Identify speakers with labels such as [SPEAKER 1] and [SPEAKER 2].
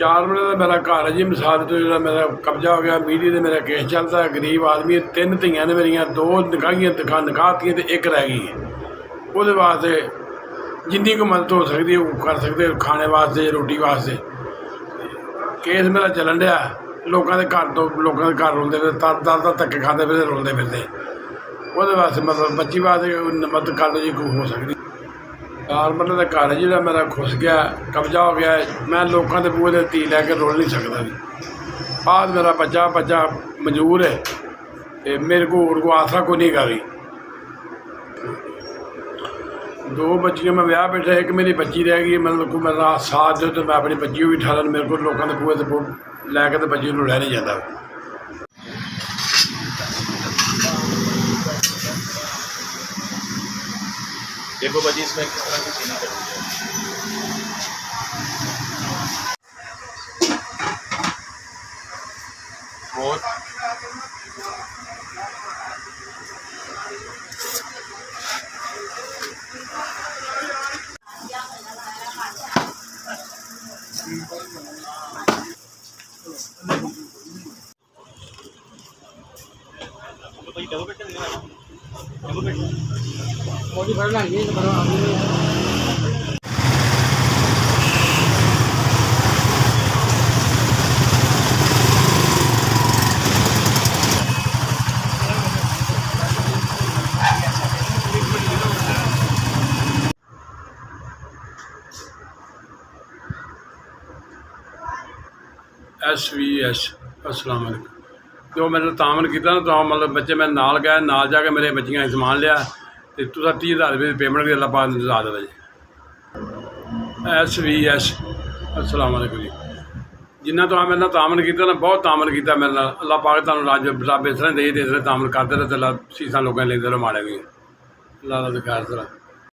[SPEAKER 1] 4 महीने का मेरा घर है जी। मिसाल तो जो मेरा कब्जा हो गया, मीडिया से मेरा केस चलता है। गरीब आदमी, 3 धीआं ने मेरिया, 2 निकाहतियाँ तो 1 रह गई है। वो वास्ते जिन्नी को मदद हो सकती है वो कर सकते, खाने वास्ते, रोटी वास्ते। केस मेरा चलन दिया, लोगों के घर तो लोगों के घर रुलते फिर, दर धक्के खाते फिर, रुलते फिरते। वो वास्ते मतलब बच्ची वास्ते मदद कर दो जी, कोई हो सकती। 4 महीने का घर है जो मेरा खुस गया, कब्जा हो गया। मैं लोगों के बूहे से धी लैके रुल नहीं सकता जी। बाद मेरा बच्चा मंजूर है, तो मेरे को आसरा कोई नहीं करी। 2 बच्चियाँ मैं ब्याह बैठा, 1 मेरी बच्ची रह गई। मतलब को मेरा साथ दो तो मैं अपनी बच्ची भी उठा लें। मेरे को लोगों के बूहे से लैके तो बच्ची को लै नहीं जाता।
[SPEAKER 2] देखो भाजी, इसमें किस तरह की चीनी करनी है। बहुत
[SPEAKER 1] SVS अस्सलाम वालेकुम। जो मेरे तामन किया ना, तो मतलब बच्चे मैं नाल गए, नाल जाके मेरे बच्चियां समान लिया, तो तुसा 30,000 रुपये पेमेंट भी अल्लाह पाक ने दिला देता जी। SVS अस्सलाम वालेकुम जी। जिन्ना तो मेरे तामन किया ना, बहुत तामन किया मेरे नाल। अल्लाह पाक तुहानूं रब इस तरह दे इस तरह तामन करते रहे, तो अल्लाह सीसां लोगों लेंदे रहो माड़े भी। अल्लाह दा खैर तरह